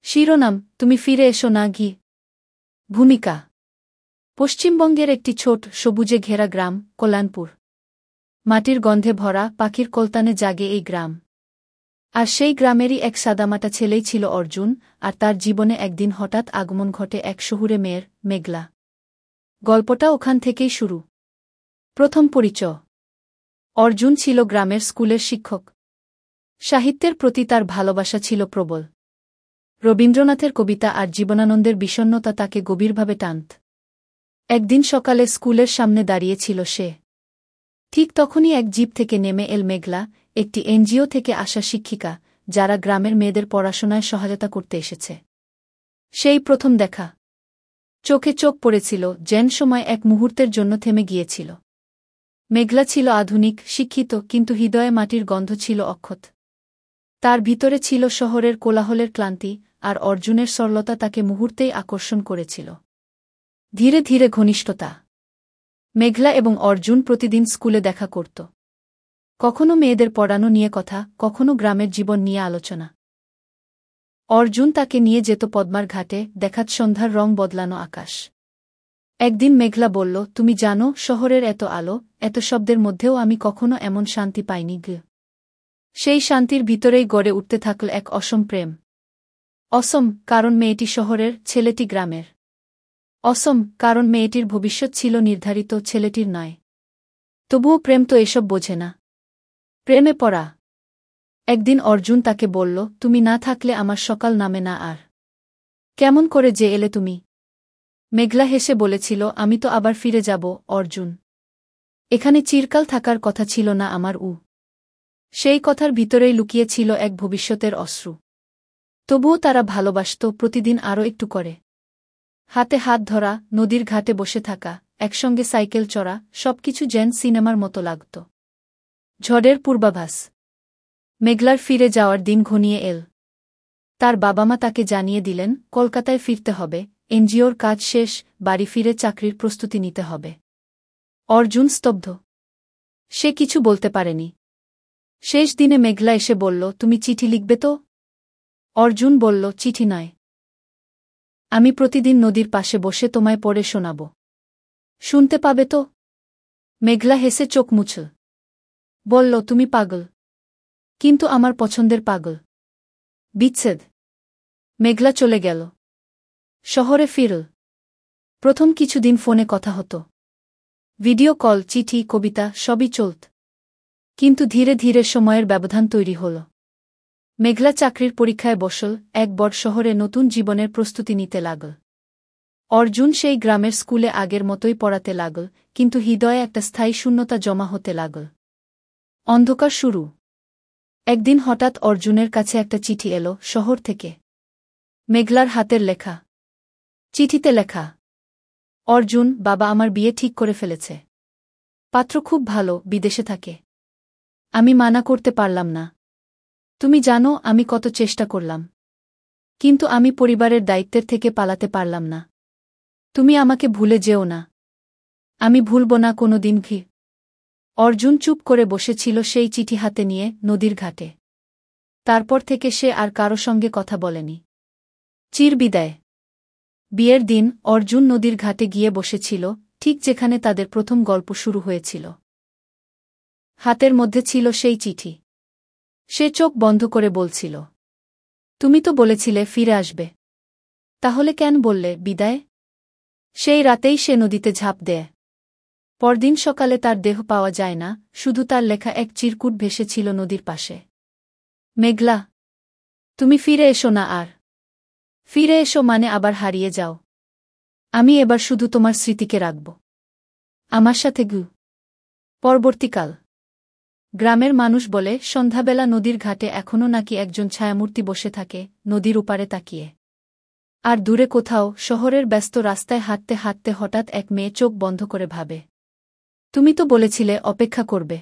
শিরোনাম, তুমি ফিরে এসো না ঘি। ভূমিকা। পশ্চিমবঙ্গের একটি ছোট সবুজে ঘেরা গ্রাম, কল্যাণপুর। মাটির গন্ধে ভরা, পাখির কলতানে জাগে এই গ্রাম। আর সেই গ্রামেরই এক সাদামাটা ছেলেই ছিল অর্জুন, আর তার জীবনে একদিন হঠাৎ আগমন ঘটে এক শহুরে মেয়ের, মেঘলা। গল্পটা ওখান থেকেই শুরু। প্রথম পরিচয়। অর্জুন ছিল গ্রামের স্কুলের শিক্ষক। সাহিত্যের প্রতি তার ভালোবাসা ছিল প্রবল। রবীন্দ্রনাথের কবিতা আর জীবনানন্দের বিষণ্ণতা তাকে গভীরভাবে টানত। একদিন সকালে স্কুলের সামনে দাঁড়িয়েছিল সে। ঠিক তখনই এক জিপ থেকে নেমে এল মেঘলা, একটি এনজিও থেকে আসা শিক্ষিকা, যারা গ্রামের মেয়েদের পড়াশোনায় সহায়তা করতে এসেছে। সেই প্রথম দেখা। চোখে চোখ পড়েছিল, যেন সময় এক মুহূর্তের জন্য থেমে গিয়েছিল। মেঘলা ছিল আধুনিক, শিক্ষিত, কিন্তু হৃদয়ে মাটির গন্ধ ছিল অক্ষত। তার ভিতরে ছিল শহরের কোলাহলের ক্লান্তি, আর অর্জুনের সরলতা তাকে মুহূর্তেই আকর্ষণ করেছিল। ধীরে ধীরে ঘনিষ্ঠতা। মেঘলা এবং অর্জুন প্রতিদিন স্কুলে দেখা করত। কখনো মেয়েদের পড়ানো নিয়ে কথা, কখনো গ্রামের জীবন নিয়ে আলোচনা। অর্জুন তাকে নিয়ে যেত পদ্মার ঘাটে, দেখাত সন্ধ্যার রং বদলানো আকাশ। একদিন মেঘলা বলল, তুমি জানো, শহরের এত আলো, এত শব্দের মধ্যেও আমি কখনো এমন শান্তি পাইনি গ। সেই শান্তির ভিতরেই গড়ে উঠতে থাকল এক অসম প্রেম। অসম, কারণ মেয়েটি শহরের, ছেলেটি গ্রামের। অসম, কারণ মেয়েটির ভবিষ্যৎ ছিল নির্ধারিত, ছেলেটির নয়। তবুও প্রেম তো এসব বোঝে না। প্রেমে পড়া। একদিন অর্জুন তাকে বলল, তুমি না থাকলে আমার সকাল নামে না আর। কেমন করে যে এলে তুমি? মেঘলা হেসে বলেছিল, আমি তো আবার ফিরে যাব, অর্জুন। এখানে চিরকাল থাকার কথা ছিল না আমার। সেই কথার ভিতরেই লুকিয়ে ছিল এক ভবিষ্যতের অশ্রু। তবুও তারা ভালোবাসত, প্রতিদিন আরও একটু করে। হাতে হাত ধরা, নদীর ঘাটে বসে থাকা, একসঙ্গে সাইকেল চড়া, সবকিছু যেন সিনেমার মতো লাগত। ঝড়ের পূর্বাভাস। মেঘলার ফিরে যাওয়ার দিন ঘনিয়ে এল। তার বাবা-মা তাকে জানিয়ে দিলেন, কলকাতায় ফিরতে হবে, এনজিওর কাজ শেষ, বাড়ি ফিরে চাকরির প্রস্তুতি নিতে হবে। অর্জুন স্তব্ধ। সে কিছু বলতে পারেনি। শেষ দিনে মেঘলা এসে বলল, তুমি চিঠি লিখবে তো? অর্জুন বলল, চিঠি নয়। আমি প্রতিদিন নদীর পাশে বসে তোমায় পড়ে শোনাব। শুনতে পাবে তো? মেঘলা হেসে চোখ মুছল। বলল, তুমি পাগল। কিন্তু আমার পছন্দের পাগল। বিচ্ছেদ। মেঘলা চলে গেল। শহরে ফিরল। প্রথম কিছুদিন ফোনে কথা হতো। ভিডিও কল, চিঠি, কবিতা, সবই চলত। কিন্তু ধীরে ধীরে সময়ের ব্যবধান তৈরি হল। মেঘলা চাকরির পরীক্ষায় বসল, এক বড় শহরে নতুন জীবনের প্রস্তুতি নিতে লাগল। অর্জুন সেই গ্রামের স্কুলে আগের মতোই পড়াতে লাগল, কিন্তু হৃদয়ে একটা স্থায়ী শূন্যতা জমা হতে লাগল। অন্ধকার শুরু। একদিন হঠাৎ অর্জুনের কাছে একটা চিঠি এলো, শহর থেকে। মেঘলার হাতের লেখা। চিঠিতে লেখা, অর্জুন, বাবা আমার বিয়ে ঠিক করে ফেলেছে। পাত্র খুব ভালো, বিদেশে থাকে। আমি মানা করতে পারলাম না। তুমি জানো আমি কত চেষ্টা করলাম। কিন্তু আমি পরিবারের দায়িত্বের থেকে পালাতে পারলাম না। তুমি আমাকে ভুলে যেও না। আমি ভুলব না কোনো দিন ঘি। অর্জুন চুপ করে বসেছিল সেই চিঠি হাতে নিয়ে, নদীর ঘাটে। তারপর থেকে সে আর কারো সঙ্গে কথা বলেনি। চিরবিদায়। বিয়ের দিন অর্জুন নদীর ঘাটে গিয়ে বসেছিল, ঠিক যেখানে তাদের প্রথম গল্প শুরু হয়েছিল। হাতের মধ্যে ছিল সেই চিঠি। সে চোখ বন্ধ করে বলছিল, তুমি তো বলেছিলে ফিরে আসবে। তাহলে কেন বললে বিদায়? সেই রাতেই সে নদীতে ঝাঁপ দেয়। পরদিন সকালে তার দেহ পাওয়া যায় না, শুধু তার লেখা এক চিরকুট ভেসেছিল নদীর পাশে। মেঘলা, তুমি ফিরে এসো না আর। ফিরে এসো মানে আবার হারিয়ে যাও। আমি এবার শুধু তোমার স্মৃতিকে রাখব আমার সাথে গু। পরবর্তীকাল। গ্রামের মানুষ বলে, সন্ধ্যাবেলা নদীর ঘাটে এখনও নাকি একজন ছায়ামূর্তি বসে থাকে, নদীর উপারে তাকিয়ে। আর দূরে কোথাও, শহরের ব্যস্ত রাস্তায় হাঁটতে হাঁটতে হঠাৎ এক মেয়ে চোখ বন্ধ করে ভাবে, তুমি তো বলেছিলে অপেক্ষা করবে।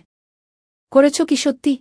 করেছ কি সত্যি?